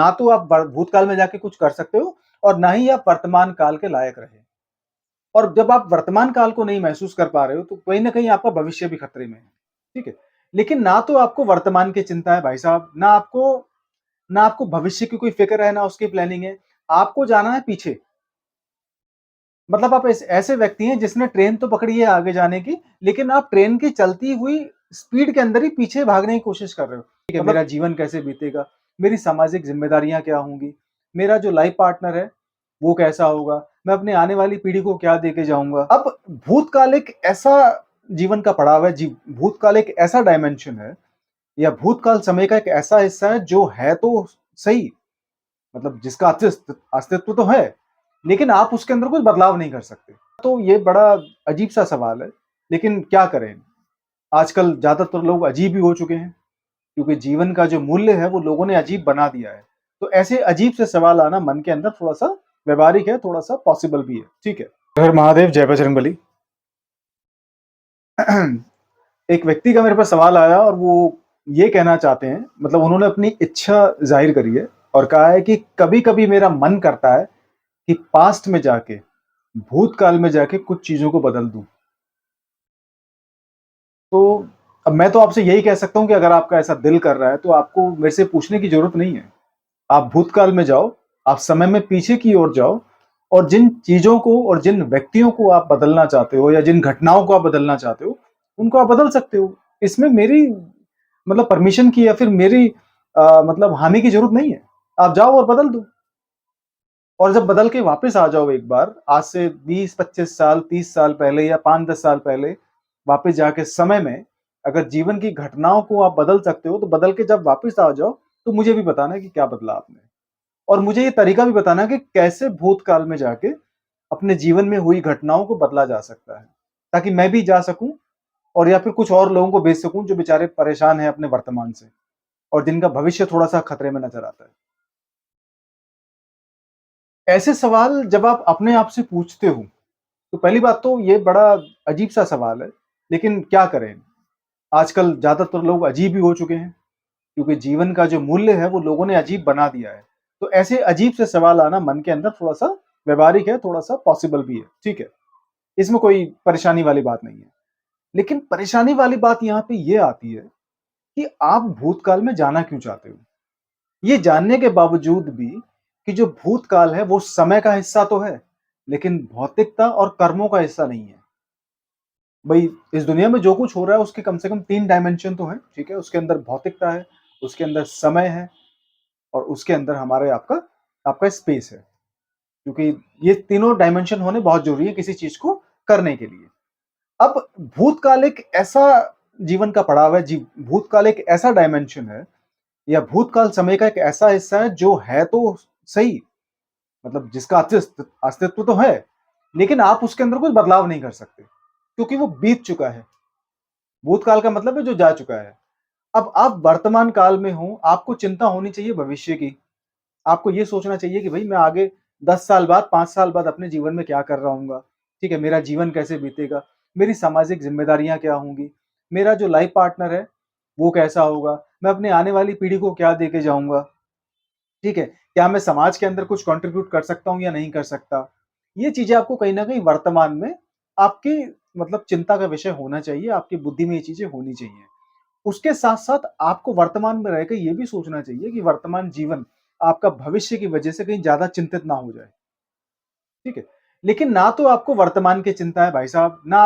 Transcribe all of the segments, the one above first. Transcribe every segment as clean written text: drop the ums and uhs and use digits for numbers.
ना तो आप भूतकाल में जाके कुछ कर सकते हो और ना ही आप वर्तमान काल के लायक रहे। और जब आप वर्तमान काल को नहीं महसूस कर पा रहे हो तो कहीं ना कहीं आपका भविष्य भी खतरे में है। ठीक है। लेकिन ना तो आपको वर्तमान की चिंता है भाई साहब, ना आपको भविष्य की कोई फिक्र है, ना उसकी प्लानिंग है। आपको जाना है पीछे। मतलब आप ऐसे व्यक्ति हैं जिसने ट्रेन तो पकड़ी है आगे जाने की, लेकिन आप ट्रेन की चलती हुई स्पीड के अंदर ही पीछे भागने की कोशिश कर रहे हो। ठीक है, मेरा जीवन कैसे बीतेगा, मेरी सामाजिक जिम्मेदारियां क्या होंगी, मेरा जो लाइफ पार्टनर है वो कैसा होगा, मैं अपने आने वाली पीढ़ी को क्या दे के जाऊंगा। अब भूतकाल एक ऐसा जीवन का पड़ाव है जी, भूतकाल एक ऐसा डायमेंशन है या भूतकाल समय का एक ऐसा हिस्सा है जो है तो सही, मतलब जिसका अस्तित्व अस्तित्व तो है, लेकिन आप उसके अंदर कुछ बदलाव नहीं कर सकते। तो ये बड़ा अजीब सा सवाल है, लेकिन क्या करें। आजकल ज्यादातर लोग अजीब ही हो चुके हैं, क्योंकि जीवन का जो मूल्य है वो लोगों ने अजीब बना दिया है। तो ऐसे अजीब से सवाल आना मन के अंदर थोड़ा सा व्यवहारिक है, थोड़ा सा पॉसिबल भी है। ठीक है। हर महादेव, जय बजरंगबली। एक व्यक्ति का मेरे पास सवाल आया और वो ये कहना चाहते हैं, मतलब उन्होंने अपनी इच्छा जाहिर करी है और कहा है कि कभी कभी मेरा मन करता है कि पास्ट में जाके, भूतकाल में जाके कुछ चीजों को बदल दूं। तो अब मैं तो आपसे यही कह सकता हूं कि अगर आपका ऐसा दिल कर रहा है तो आपको मेरे से पूछने की जरूरत नहीं है। आप भूतकाल में जाओ, आप समय में पीछे की ओर जाओ और जिन चीजों को और जिन व्यक्तियों को आप बदलना चाहते हो या जिन घटनाओं को आप बदलना चाहते हो उनको आप बदल सकते हो। इसमें मेरी मतलब परमिशन की या फिर मेरी मतलब हामी की जरूरत नहीं है। आप जाओ और बदल दो। और जब बदल के वापस आ जाओ एक बार, आज से 20-25 साल, 30 साल पहले या 5-10 साल पहले वापस जाके समय में, अगर जीवन की घटनाओं को आप बदल सकते हो तो बदल के जब वापस आ जाओ तो मुझे भी बताना कि क्या बदला आपने। और मुझे ये तरीका भी बताना कि कैसे भूतकाल में जाके अपने जीवन में हुई घटनाओं को बदला जा सकता है, ताकि मैं भी जा सकूं और या फिर कुछ और लोगों को भेज सकूं जो बेचारे परेशान हैं अपने वर्तमान से और जिनका भविष्य थोड़ा सा खतरे में नजर आता है। ऐसे सवाल जब आप अपने आप से पूछते हो तो पहली बात तो ये बड़ा अजीब सा सवाल है, लेकिन क्या करें। आजकल ज्यादातर लोग अजीब ही हो चुके हैं, क्योंकि जीवन का जो मूल्य है वो लोगों ने अजीब बना दिया है। तो ऐसे अजीब से सवाल आना मन के अंदर थोड़ा सा व्यवहारिक है, थोड़ा सा पॉसिबल भी है। ठीक है। इसमें कोई परेशानी वाली बात नहीं है। लेकिन परेशानी वाली बात यहाँ पे ये आती है कि आप भूतकाल में जाना क्यों चाहते हो, ये जानने के बावजूद भी कि जो भूतकाल है वो समय का हिस्सा तो है, लेकिन भौतिकता और कर्मों का हिस्सा नहीं है। भाई, इस दुनिया में जो कुछ हो रहा है उसके कम से कम 3 डायमेंशन तो है। ठीक है, उसके अंदर भौतिकता है, उसके अंदर समय है और उसके अंदर हमारे आपका आपका स्पेस है। क्योंकि ये तीनों डायमेंशन होने बहुत जरूरी है किसी चीज को करने के लिए। अब भूतकाल एक ऐसा जीवन का पड़ाव है जी, भूतकाल एक ऐसा डायमेंशन है या भूतकाल समय का एक ऐसा हिस्सा है जो है तो सही, मतलब जिसका अस्तित्व अस्तित्व तो है, लेकिन आप उसके अंदर कुछ बदलाव नहीं कर सकते, क्योंकि वो बीत चुका है। भूतकाल का मतलब है जो जा चुका है। अब आप वर्तमान काल में हो, आपको चिंता होनी चाहिए भविष्य की। आपको ये सोचना चाहिए कि भाई मैं आगे 10 साल बाद, 5 साल बाद अपने जीवन में क्या कर रहा हूँ। ठीक है, मेरा जीवन कैसे बीतेगा, मेरी सामाजिक जिम्मेदारियां क्या होंगी, मेरा जो लाइफ पार्टनर है वो कैसा होगा, मैं अपने आने वाली पीढ़ी को क्या दे के जाऊंगा। ठीक है, क्या मैं समाज के अंदर कुछ कंट्रीब्यूट कर सकता हूँ या नहीं कर सकता। ये चीजें आपको कहीं ना कहीं वर्तमान में आपकी मतलब चिंता का विषय होना चाहिए, आपकी बुद्धि में ये चीजें होनी चाहिए। उसके साथ साथ आपको वर्तमान में रहकर ये भी सोचना चाहिए कि वर्तमान जीवन आपका भविष्य की वजह से कहीं ज्यादा चिंतित ना हो जाए। ठीक है। लेकिन ना तो आपको वर्तमान की चिंता है भाई साहब, ना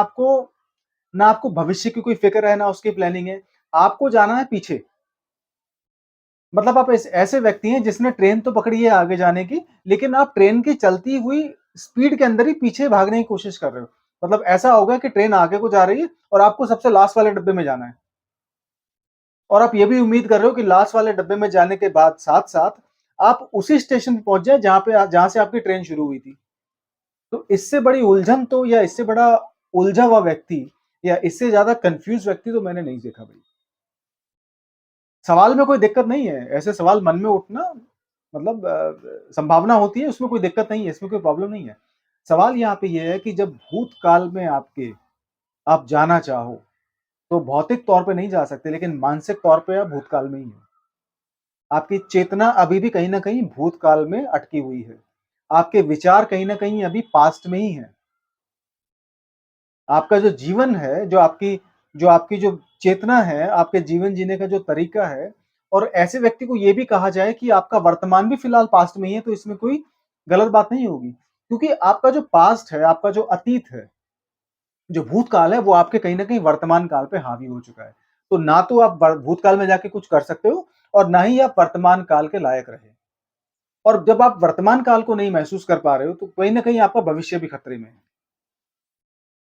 आपको भविष्य की कोई फिक्र है, ना उसकी प्लानिंग है। आपको जाना है पीछे। मतलब आप ऐसे व्यक्ति हैं जिसने ट्रेन तो पकड़ी है आगे जाने की, लेकिन आप ट्रेन की चलती हुई स्पीड के अंदर ही पीछे भागने की कोशिश कर रहे हो। मतलब ऐसा होगा कि ट्रेन आगे को जा रही है और आपको सबसे लास्ट वाले डब्बे में जाना है, और आप ये भी उम्मीद कर रहे हो कि लास्ट वाले डब्बे में जाने के बाद साथ साथ आप उसी स्टेशन पर पहुंच जाए जहां से आपकी ट्रेन शुरू हुई थी। तो इससे बड़ी उलझन तो, या इससे बड़ा उलझा हुआ व्यक्ति या इससे ज्यादा कंफ्यूज व्यक्ति तो मैंने नहीं देखा भाई। सवाल में कोई दिक्कत नहीं है, ऐसे सवाल मन में उठना मतलब संभावना होती है, उसमें कोई दिक्कत नहीं है, इसमें कोई प्रॉब्लम नहीं है। सवाल यहाँ पे ये है कि जब भूतकाल में आपके आप जाना चाहो तो भौतिक तौर पे नहीं जा सकते, लेकिन मानसिक तौर पे आप भूतकाल में ही हो। आपकी चेतना अभी भी कहीं न कहीं भूतकाल में अटकी हुई है। आपके विचार कहीं न कहीं अभी पास्ट में ही हैं। आपका जो जीवन है, जो आपकी जो चेतना है, आपके जीवन जीने का जो तरीका है और ऐसे व्यक्ति को ये भी कहा जाए कि आपका वर्तमान भी फिलहाल पास्ट में ही है, तो इसमें कोई गलत बात नहीं होगी। क्योंकि आपका जो पास्ट है, आपका जो अतीत है, जो भूतकाल है, वो आपके कहीं न कहीं वर्तमान काल पे हावी हो चुका है। तो ना तो आप भूतकाल में जाके कुछ कर सकते हो और ना ही आप वर्तमान काल के लायक रहे। और जब आप वर्तमान काल को नहीं महसूस कर पा रहे हो, तो कहीं न कहीं आपका भविष्य भी खतरे में है।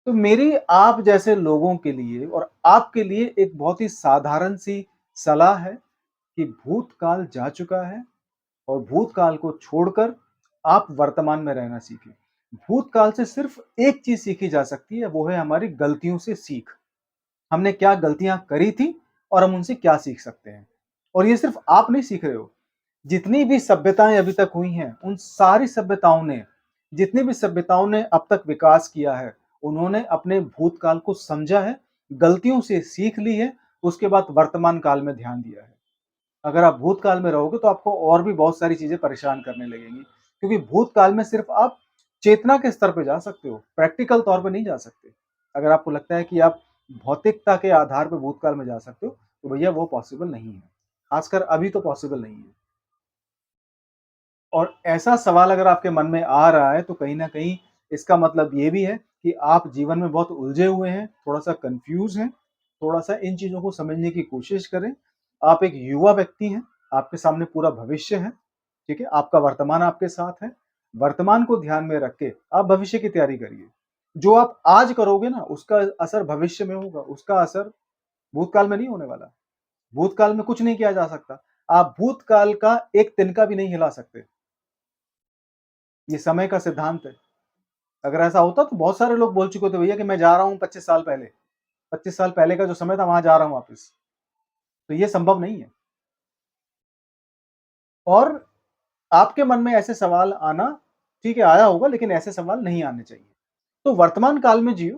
तो मेरी आप जैसे लोगों के लिए और आपके लिए एक बहुत ही साधारण सी सलाह है कि भूतकाल जा चुका है और भूतकाल को छोड़कर आप वर्तमान में रहना सीखें। भूतकाल से सिर्फ एक चीज़ सीखी जा सकती है, वो है हमारी गलतियों से सीख। हमने क्या गलतियाँ करी थी और हम उनसे क्या सीख सकते हैं। और ये सिर्फ आप नहीं सीख रहे हो, जितनी भी सभ्यताएँ अभी तक हुई हैं, उन सारी सभ्यताओं ने जितनी भी सभ्यताओं ने अब तक विकास किया है, उन्होंने अपने भूतकाल को समझा है, गलतियों से सीख ली है, उसके बाद वर्तमान काल में ध्यान दिया है। अगर आप भूतकाल में रहोगे तो आपको और भी बहुत सारी चीज़ें परेशान करने लगेंगी, क्योंकि भूतकाल में सिर्फ आप चेतना के स्तर पे जा सकते हो, प्रैक्टिकल तौर पे नहीं जा सकते। अगर आपको लगता है कि आप भौतिकता के आधार पे भूतकाल में जा सकते हो, तो भैया वो पॉसिबल नहीं है। खासकर अभी तो पॉसिबल नहीं है। और ऐसा सवाल अगर आपके मन में आ रहा है तो कहीं न कहीं इसका मतलब ये भी है कि आप जीवन में बहुत उलझे हुए हैं, थोड़ा-सा कन्फ्यूज़ हैं, थोड़ा-सा इन चीज़ों को समझने की कोशिश करें। आप एक युवा व्यक्ति हैं, आपके सामने पूरा भविष्य है, ठीक है? आपका वर्तमान आपके साथ है। वर्तमान को ध्यान में रख के आप भविष्य की तैयारी करिए। जो आप आज करोगे ना, उसका असर भविष्य में होगा, उसका असर भूतकाल में नहीं होने वाला। भूतकाल में कुछ नहीं किया जा सकता। आप भूतकाल का एक तिनका भी नहीं हिला सकते। ये समय का सिद्धांत है। अगर ऐसा होता तो बहुत सारे लोग बोल चुके थे भैया कि मैं जा रहा हूँ 25 साल पहले। 25 साल पहले का जो समय था वहाँ जा रहा हूँ वापस। तो ये संभव नहीं है। और आपके मन में ऐसे सवाल आना ठीक है, आया होगा लेकिन ऐसे सवाल नहीं आने चाहिए। तो वर्तमान काल में जियो,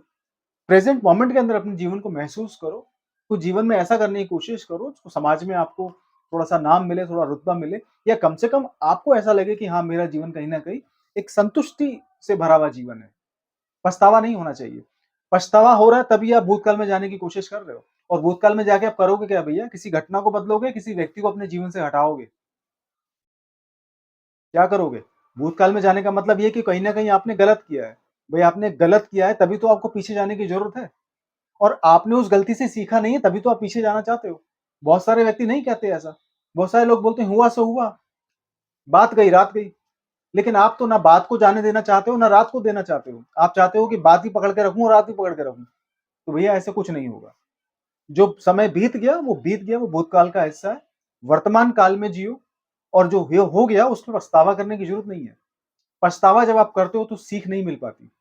प्रेज़ेंट मोमेंट के अंदर अपने जीवन को महसूस करो। कुछ जीवन में ऐसा करने की कोशिश करो, जो समाज में आपको थोड़ा-सा नाम मिले, थोड़ा रुतबा मिले या कम से कम आपको ऐसा लगे कि हाँ, मेरा जीवन कहीं न कहीं एक संतुष्टि से भरा हुआ जीवन है। पछतावा नहीं होना चाहिए। पछतावा हो रहा है तभी आप भूतकाल में जाने की कोशिश कर रहे हो और भूतकाल में जाके आप करोगे क्या भैया? किसी घटना को बदलोगे, किसी व्यक्ति को अपने जीवन से हटाओगे, क्या करोगे? भूतकाल में जाने का मतलब ये है कि कहीं न कहीं आपने गलत किया है। भई आपने गलत किया है तभी तो आपको पीछे जाने की ज़रूरत है और आपने उस गलती से सीखा नहीं है तभी तो आप पीछे जाना चाहते हो। बहुत सारे व्यक्ति नहीं कहते ऐसा। बहुत सारे लोग बोलते हैं हुआ सो हुआ, बात गई रात गई। लेकिन आप तो ना बात को जाने देना चाहते हो, ना रात को देना चाहते हो। आप चाहते हो कि बात भी पकड़ के रखूँ और रात भी पकड़ के रखूँ। तो भैया ऐसा कुछ नहीं होगा। जो समय बीत गया, वो भूतकाल का हिस्सा है। वर्तमान काल में जियो और जो हो गया उस पे पछतावा करने की ज़रूरत नहीं है। पछतावा जब आप करते हो तो सीख नहीं मिल पाती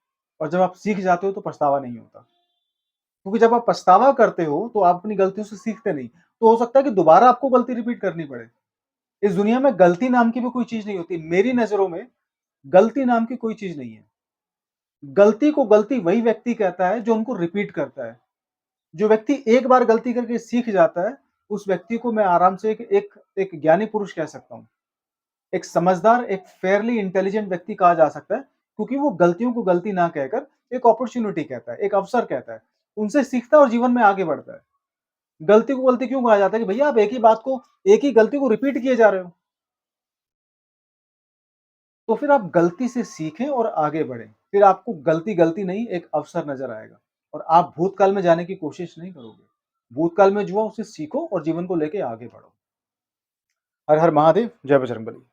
और जब आप सीख जाते हो तो पछतावा नहीं होता। क्योंकि जब आप पछतावा करते हो तो आप अपनी गलतियों से सीखते नहीं। तो हो सकता है कि दोबारा आपको गलती रिपीट करनी पड़े। इस दुनिया में गलती नाम की भी कोई चीज़ नहीं होती। मेरी नज़रों में गलती नाम की कोई चीज़ नहीं है। गलती को गलती वही व्यक्ति कहता है जो उनको रिपीट करता है। जो व्यक्ति एक बार गलती करके सीख जाता है, उस व्यक्ति को मैं आराम से एक ज्ञानी पुरुष कह सकता हूँ। एक समझदार, एक फेयरली इंटेलिजेंट व्यक्ति कहा जा सकता है, क्योंकि वो गलतियों को गलती ना कहकर एक अपॉर्च्युनिटी कहता है, एक अवसर कहता है। उनसे सीखता है और जीवन में आगे बढ़ता है। गलती को गलती क्यों कहा जाता है कि भैया आप एक ही गलती को रिपीट किए जा रहे हो। तो फिर आप गलती से सीखें और आगे बढ़ें। फिर आपको गलती नहीं एक अवसर नज़र आएगा और आप भूतकाल में जाने की कोशिश नहीं करोगे। भूतकाल में जो हुआ उससे सीखो और जीवन को लेके आगे बढ़ो। हर हर महादेव, जय बजरंगबली।